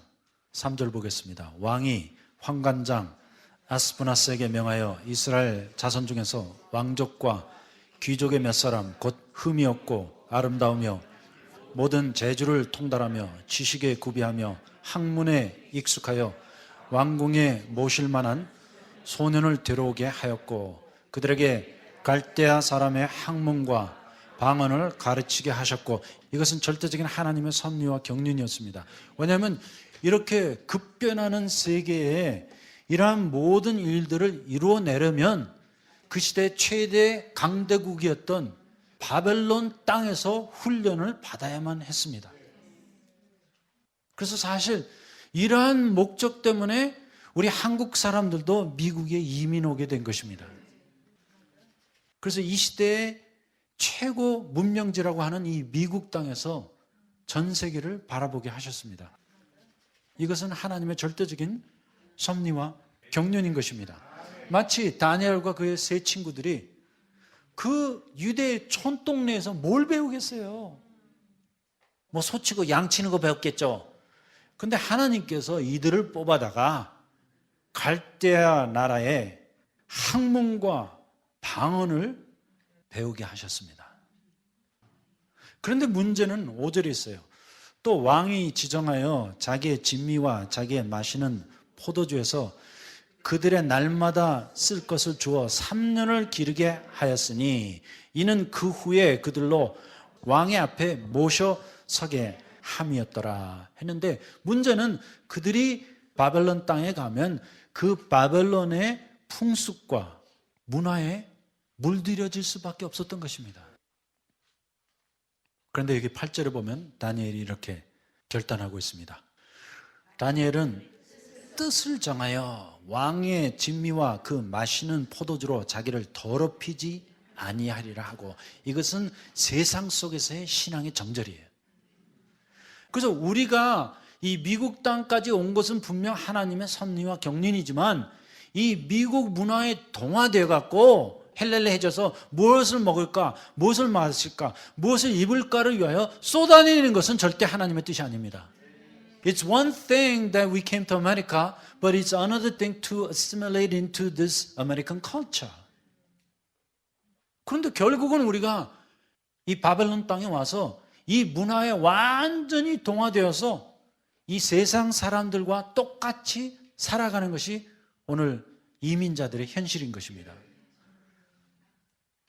3절 보겠습니다. 왕이 환관장 아스푸나스에게 명하여 이스라엘 자손 중에서 왕족과 귀족의 몇 사람 곧 흠이 없고 아름다우며 모든 재주를 통달하며 지식에 구비하며 학문에 익숙하여 왕궁에 모실 만한 소년을 데려오게 하였고 그들에게 갈대아 사람의 학문과 방언을 가르치게 하셨고, 이것은 절대적인 하나님의 섭리와 경륜이었습니다. 왜냐하면 이렇게 급변하는 세계에 이러한 모든 일들을 이루어내려면 그 시대 최대 강대국이었던 바벨론 땅에서 훈련을 받아야만 했습니다. 그래서 사실 이러한 목적 때문에 우리 한국 사람들도 미국에 이민 오게 된 것입니다. 그래서 이 시대의 최고 문명지라고 하는 이 미국 땅에서 전 세계를 바라보게 하셨습니다. 이것은 하나님의 절대적인 섭리와 경륜인 것입니다. 마치 다니엘과 그의 세 친구들이 그 유대의 촌동네에서 뭘 배우겠어요? 뭐 소치고 양치는 거 배웠겠죠. 근데 하나님께서 이들을 뽑아다가 갈대아 나라의 학문과 방언을 배우게 하셨습니다. 그런데 문제는 5절에 있어요. 또 왕이 지정하여 자기의 진미와 자기의 마시는 포도주에서 그들의 날마다 쓸 것을 주어 3년을 기르게 하였으니 이는 그 후에 그들로 왕의 앞에 모셔 서게 함이었더라 했는데, 문제는 그들이 바벨론 땅에 가면 그 바벨론의 풍습과 문화에 물들여질 수밖에 없었던 것입니다. 그런데 여기 8절에 보면 다니엘이 이렇게 결단하고 있습니다. 다니엘은 뜻을 정하여 왕의 진미와 그 마시는 포도주로 자기를 더럽히지 아니하리라 하고, 이것은 세상 속에서의 신앙의 정절이에요. 그래서 우리가 이 미국 땅까지 온 것은 분명 하나님의 섭리와 경륜이지만 이 미국 문화에 동화되어 갖고 헬렐레해져서 무엇을 먹을까, 무엇을 마실까, 무엇을 입을까를 위하여 쏟아내는 것은 절대 하나님의 뜻이 아닙니다. It's one thing that we came to America, but it's another thing to assimilate into this American culture. 그런데 결국은 우리가 이 바벨론 땅에 와서 이 문화에 완전히 동화되어서 이 세상 사람들과 똑같이 살아가는 것이 오늘 이민자들의 현실인 것입니다.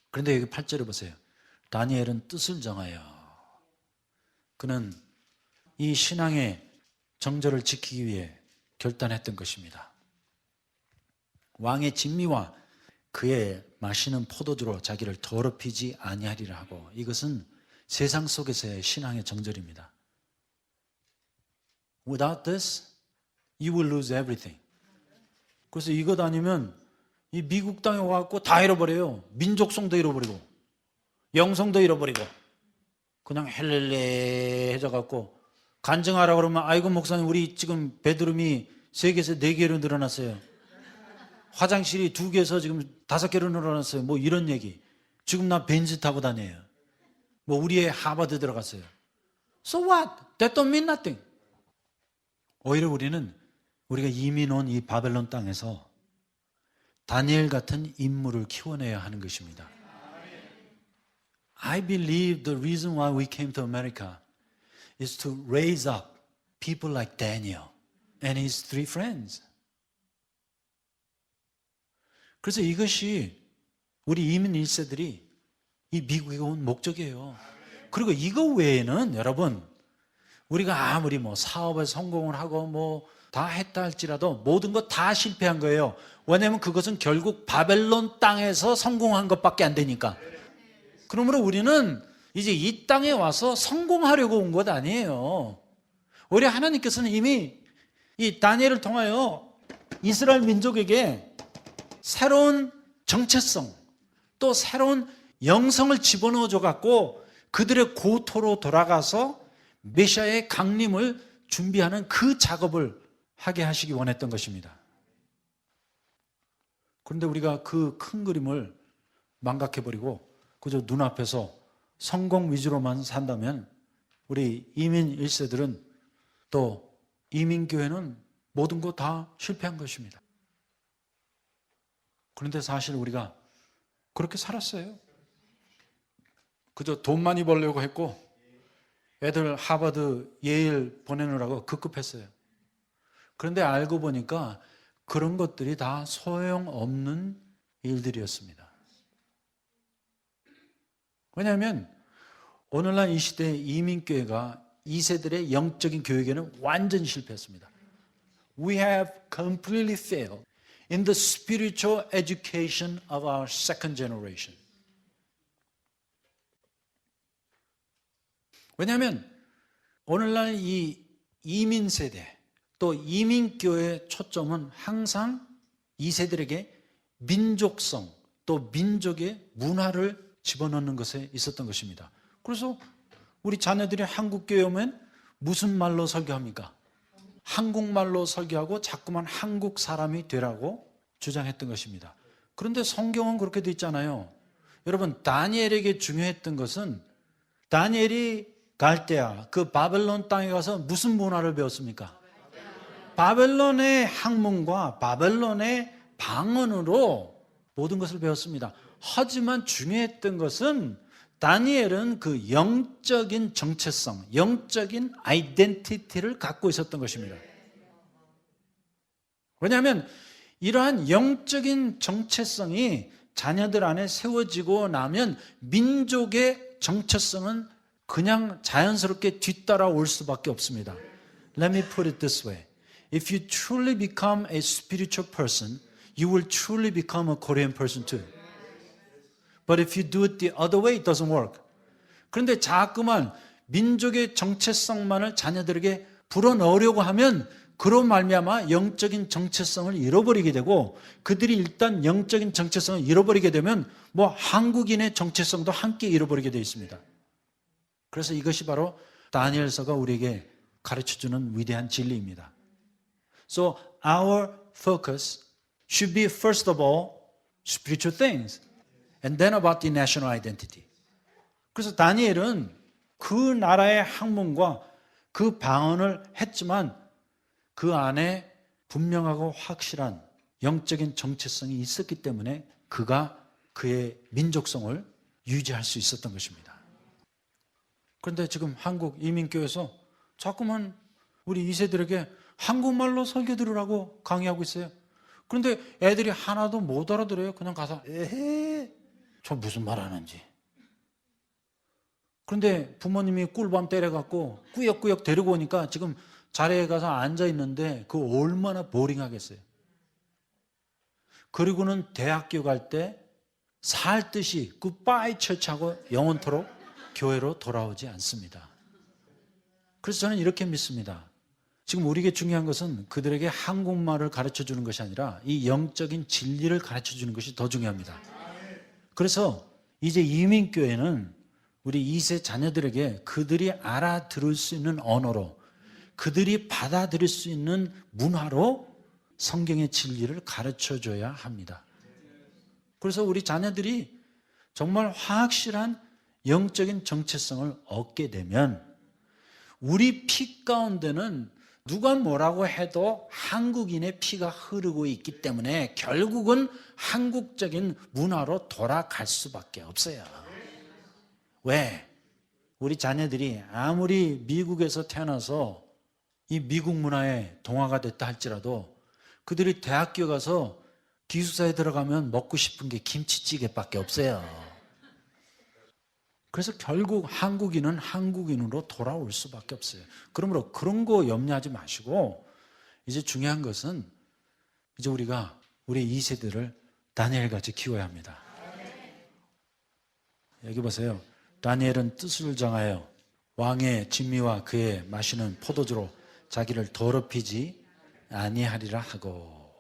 그런데 여기 8절을 보세요. 다니엘은 뜻을 정하여 그는 이 신앙의 정절을 지키기 위해 결단했던 것입니다. 왕의 진미와 그의 마시는 포도주로 자기를 더럽히지 아니하리라 하고, 이것은 세상 속에서의 신앙의 정절입니다. Without this, you will lose everything. 그래서 이것 아니면 이 미국 땅에 와갖고 다 잃어버려요. 민족성도 잃어버리고 영성도 잃어버리고 그냥 헬렐레해져갖고 간증하라고 그러면 아이고 목사님 우리 지금 베드룸이 3개에서 4개로 늘어났어요. 화장실이 2개에서 지금 5개로 늘어났어요. 뭐 이런 얘기. 지금 나 벤츠 타고 다녀요. 뭐 우리 애 하버드 들어갔어요. So what? That don't mean nothing. 오히려 우리는 우리가 이민 온 이 바벨론 땅에서 다니엘 같은 인물을 키워내야 하는 것입니다. I believe the reason why we came to America is to raise up people like Daniel and his three friends. 그래서 이것이 우리 이민 1세들이 이 미국에 온 목적이에요. 그리고 이거 외에는 여러분, 우리가 아무리 뭐 사업에 성공을 하고 뭐 다 했다 할지라도 모든 거 다 실패한 거예요. 왜냐하면 그것은 결국 바벨론 땅에서 성공한 것밖에 안 되니까. 그러므로 우리는 이제 이 땅에 와서 성공하려고 온 것 아니에요. 오히려 하나님께서는 이미 이 다니엘을 통하여 이스라엘 민족에게 새로운 정체성, 또 새로운 영성을 집어넣어 줘 갖고 그들의 고토로 돌아가서 메시아의 강림을 준비하는 그 작업을 하게 하시기 원했던 것입니다. 그런데 우리가 그 큰 그림을 망각해버리고 그저 눈앞에서 성공 위주로만 산다면 우리 이민 1세들은 또 이민교회는 모든 거 다 실패한 것입니다. 그런데 사실 우리가 그렇게 살았어요. 그저 돈 많이 벌려고 했고 애들 하버드, 예일 보내느라고 급급했어요. 그런데 알고 보니까 그런 것들이 다 소용없는 일들이었습니다. 왜냐하면 오늘날 이 시대의 이민교회가 2세들의 영적인 교육에는 완전히 실패했습니다. We have completely failed in the spiritual education of our second generation. 왜냐하면 오늘날 이 이민 세대 또 이민교회의 초점은 항상 2세들에게 민족성 또 민족의 문화를 집어넣는 것에 있었던 것입니다. 그래서 우리 자녀들이 한국교회 오면 무슨 말로 설교합니까? 한국말로 설교하고 자꾸만 한국 사람이 되라고 주장했던 것입니다. 그런데 성경은 그렇게 돼 있잖아요. 여러분, 다니엘에게 중요했던 것은 다니엘이 갈대아, 그 바벨론 땅에 가서 무슨 문화를 배웠습니까? 바벨론의 학문과 바벨론의 방언으로 모든 것을 배웠습니다. 하지만 중요했던 것은 다니엘은 그 영적인 정체성, 영적인 아이덴티티를 갖고 있었던 것입니다. 왜냐하면 이러한 영적인 정체성이 자녀들 안에 세워지고 나면 민족의 정체성은 그냥 자연스럽게 뒤따라올 수밖에 없습니다. Let me put it this way. If you truly become a spiritual person, you will truly become a Korean person too. But if you do it the other way, it doesn't work. 그런데 자꾸만 민족의 정체성만을 자녀들에게 불어넣으려고 하면 그로 말미암아 영적인 정체성을 잃어버리게 되고 그들이 일단 영적인 정체성을 잃어버리게 되면 뭐 한국인의 정체성도 함께 잃어버리게 되어 있습니다. 그래서 이것이 바로 다니엘서가 우리에게 가르쳐주는 위대한 진리입니다. So our focus should be first of all spiritual things and then about the national identity. 그래서 다니엘은 그 나라의 학문과 그 방언을 했지만 그 안에 분명하고 확실한 영적인 정체성이 있었기 때문에 그가 그의 민족성을 유지할 수 있었던 것입니다. 그런데 지금 한국 이민교회에서 자꾸만 우리 2세들에게 한국말로 설교 들으라고 강의하고 있어요. 그런데 애들이 하나도 못 알아들어요. 그냥 가서 에헤 저 무슨 말 하는지. 그런데 부모님이 꿀밤 때려갖고 꾸역꾸역 데리고 오니까 지금 자리에 가서 앉아있는데 그거 얼마나 보링하겠어요. 그리고는 대학교 갈 때 살 듯이 굿바이 처치하고 영원토록 교회로 돌아오지 않습니다. 그래서 저는 이렇게 믿습니다. 지금 우리에게 중요한 것은 그들에게 한국말을 가르쳐주는 것이 아니라 이 영적인 진리를 가르쳐주는 것이 더 중요합니다. 그래서 이제 이민교회는 우리 2세 자녀들에게 그들이 알아들을 수 있는 언어로 그들이 받아들일 수 있는 문화로 성경의 진리를 가르쳐줘야 합니다. 그래서 우리 자녀들이 정말 확실한 영적인 정체성을 얻게 되면 우리 피 가운데는 누가 뭐라고 해도 한국인의 피가 흐르고 있기 때문에 결국은 한국적인 문화로 돌아갈 수밖에 없어요. 왜? 우리 자녀들이 아무리 미국에서 태어나서 이 미국 문화에 동화가 됐다 할지라도 그들이 대학교 가서 기숙사에 들어가면 먹고 싶은 게 김치찌개밖에 없어요. 그래서 결국 한국인은 한국인으로 돌아올 수밖에 없어요. 그러므로 그런 거 염려하지 마시고 이제 중요한 것은 이제 우리가 우리 2세들을 다니엘같이 키워야 합니다. 여기 보세요. 다니엘은 뜻을 정하여 왕의 진미와 그의 마시는 포도주로 자기를 더럽히지 아니하리라 하고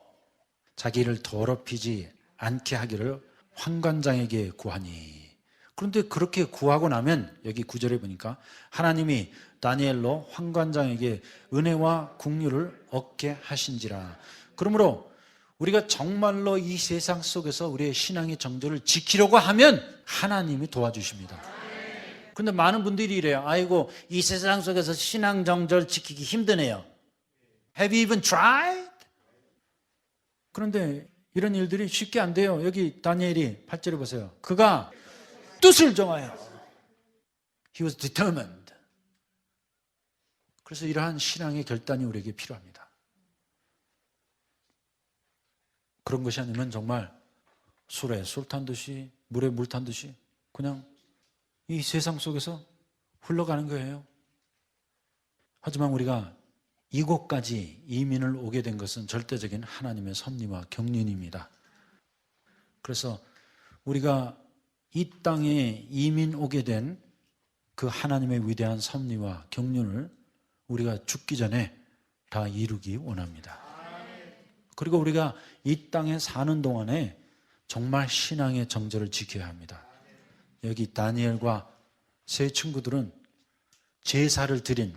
자기를 더럽히지 않게 하기를 환관장에게 구하니. 그런데 그렇게 구하고 나면 여기 9절에 보니까 하나님이 다니엘로 환관장에게 은혜와 긍휼을 얻게 하신지라. 그러므로 우리가 정말로 이 세상 속에서 우리의 신앙의 정절을 지키려고 하면 하나님이 도와주십니다. 그런데 많은 분들이 이래요. 아이고, 이 세상 속에서 신앙 정절 지키기 힘드네요. Have you even tried? 그런데 이런 일들이 쉽게 안 돼요. 여기 다니엘이 8절에 보세요. 그가 뜻을 정하여 He was determined. 그래서 이러한 신앙의 결단이 우리에게 필요합니다. 그런 것이 아니면 정말 술에 술 탄 듯이 물에 물 탄 듯이 그냥 이 세상 속에서 흘러가는 거예요. 하지만 우리가 이곳까지 이민을 오게 된 것은 절대적인 하나님의 섭리와 경륜입니다. 그래서 우리가 이 땅에 이민 오게 된 그 하나님의 위대한 섭리와 경륜을 우리가 죽기 전에 다 이루기 원합니다. 그리고 우리가 이 땅에 사는 동안에 정말 신앙의 정절을 지켜야 합니다. 여기 다니엘과 세 친구들은 제사를 드린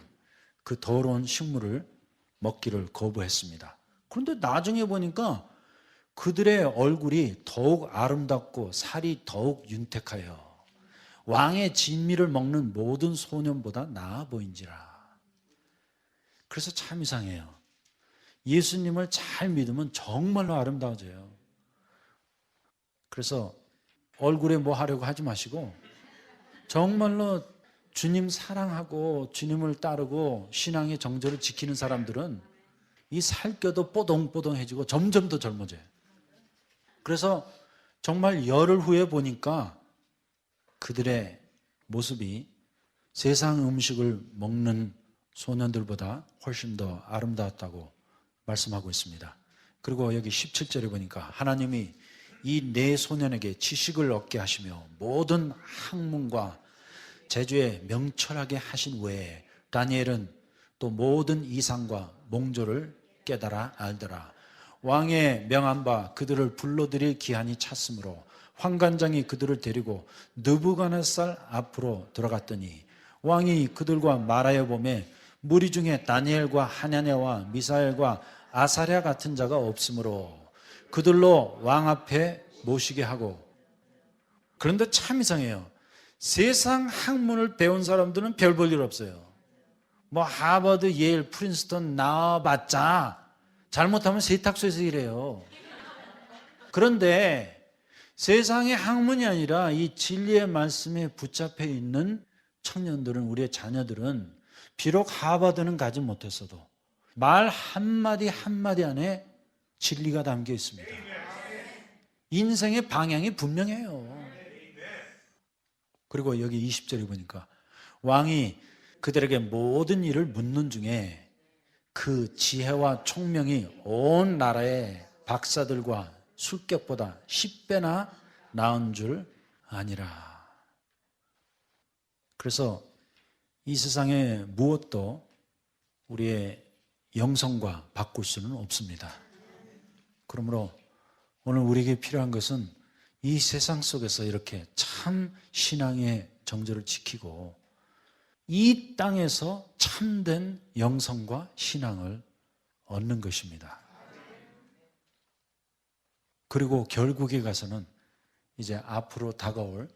그 더러운 식물을 먹기를 거부했습니다. 그런데 나중에 보니까 그들의 얼굴이 더욱 아름답고 살이 더욱 윤택하여 왕의 진미를 먹는 모든 소년보다 나아 보인지라. 그래서 참 이상해요. 예수님을 잘 믿으면 정말로 아름다워져요. 그래서 얼굴에 뭐 하려고 하지 마시고 정말로 주님 사랑하고 주님을 따르고 신앙의 정절을 지키는 사람들은 이 살겨도 뽀동뽀동해지고 점점 더 젊어져요. 그래서 정말 열흘 후에 보니까 그들의 모습이 세상 음식을 먹는 소년들보다 훨씬 더 아름다웠다고 말씀하고 있습니다. 그리고 여기 17절에 보니까 하나님이 이 네 소년에게 지식을 얻게 하시며 모든 학문과 재주에 명철하게 하신 외에 다니엘은 또 모든 이상과 몽조를 깨달아 알더라. 왕의 명한 바 그들을 불러들일 기한이 찼으므로 환관장이 그들을 데리고 느부갓네살 앞으로 들어갔더니 왕이 그들과 말하여 보매 무리 중에 다니엘과 하냐냐와 미사엘과 아사랴 같은 자가 없으므로 그들로 왕 앞에 모시게 하고. 그런데 참 이상해요. 세상 학문을 배운 사람들은 별 볼 일 없어요. 뭐 하버드, 예일, 프린스턴 나와봤자 잘못하면 세탁소에서 일해요. 그런데 세상의 학문이 아니라 이 진리의 말씀에 붙잡혀 있는 청년들은, 우리의 자녀들은 비록 하버드는 가지 못했어도 말 한마디 한마디 안에 진리가 담겨 있습니다. 인생의 방향이 분명해요. 그리고 여기 20절에 보니까 왕이 그들에게 모든 일을 묻는 중에 그 지혜와 총명이 온 나라의 박사들과 술객보다 10배나 나은 줄 아니라. 그래서 이 세상에 무엇도 우리의 영성과 바꿀 수는 없습니다. 그러므로 오늘 우리에게 필요한 것은 이 세상 속에서 이렇게 참 신앙의 정절을 지키고 이 땅에서 참된 영성과 신앙을 얻는 것입니다. 그리고 결국에 가서는 이제 앞으로 다가올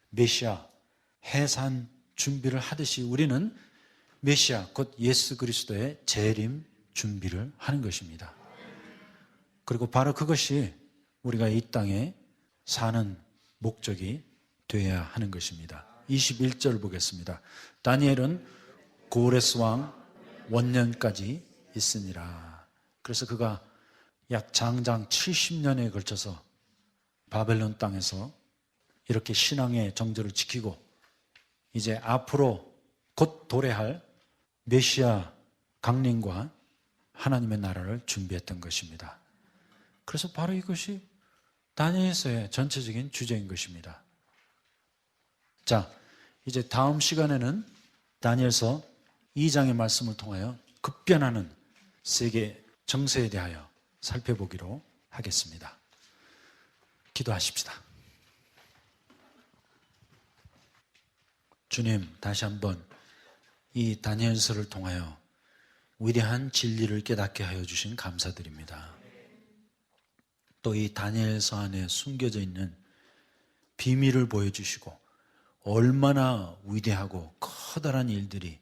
메시아 해산 준비를 하듯이 우리는 메시아 곧 예수 그리스도의 재림 준비를 하는 것입니다. 그리고 바로 그것이 우리가 이 땅에 사는 목적이 되어야 하는 것입니다. 21절 보겠습니다. 다니엘은 고레스 왕 원년까지 있으니라. 그래서 그가 약 장장 70년에 걸쳐서 바벨론 땅에서 이렇게 신앙의 정절을 지키고 이제 앞으로 곧 도래할 메시아 강림과 하나님의 나라를 준비했던 것입니다. 그래서 바로 이것이 다니엘서의 전체적인 주제인 것입니다. 자, 이제 다음 시간에는 다니엘서 2장의 말씀을 통하여 급변하는 세계 정세에 대하여 살펴보기로 하겠습니다. 기도하십시다. 주님, 다시 한번 이 다니엘서를 통하여 위대한 진리를 깨닫게 하여 주신 감사드립니다. 또 이 다니엘서 안에 숨겨져 있는 비밀을 보여주시고 얼마나 위대하고 커다란 일들이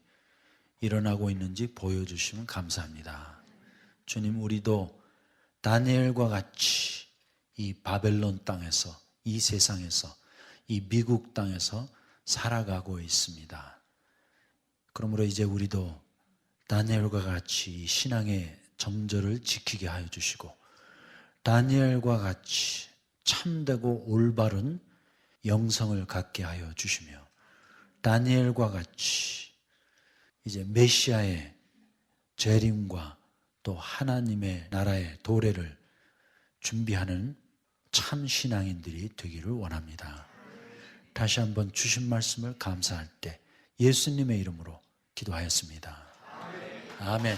일어나고 있는지 보여주시면 감사합니다. 주님, 우리도 다니엘과 같이 이 바벨론 땅에서, 이 세상에서, 이 미국 땅에서 살아가고 있습니다. 그러므로 이제 우리도 다니엘과 같이 신앙의 정절을 지키게 하여 주시고 다니엘과 같이 참되고 올바른 영성을 갖게 하여 주시며 다니엘과 같이 이제 메시아의 재림과 또 하나님의 나라의 도래를 준비하는 참 신앙인들이 되기를 원합니다. 다시 한번 주신 말씀을 감사할 때 예수님의 이름으로 기도하였습니다. 아멘.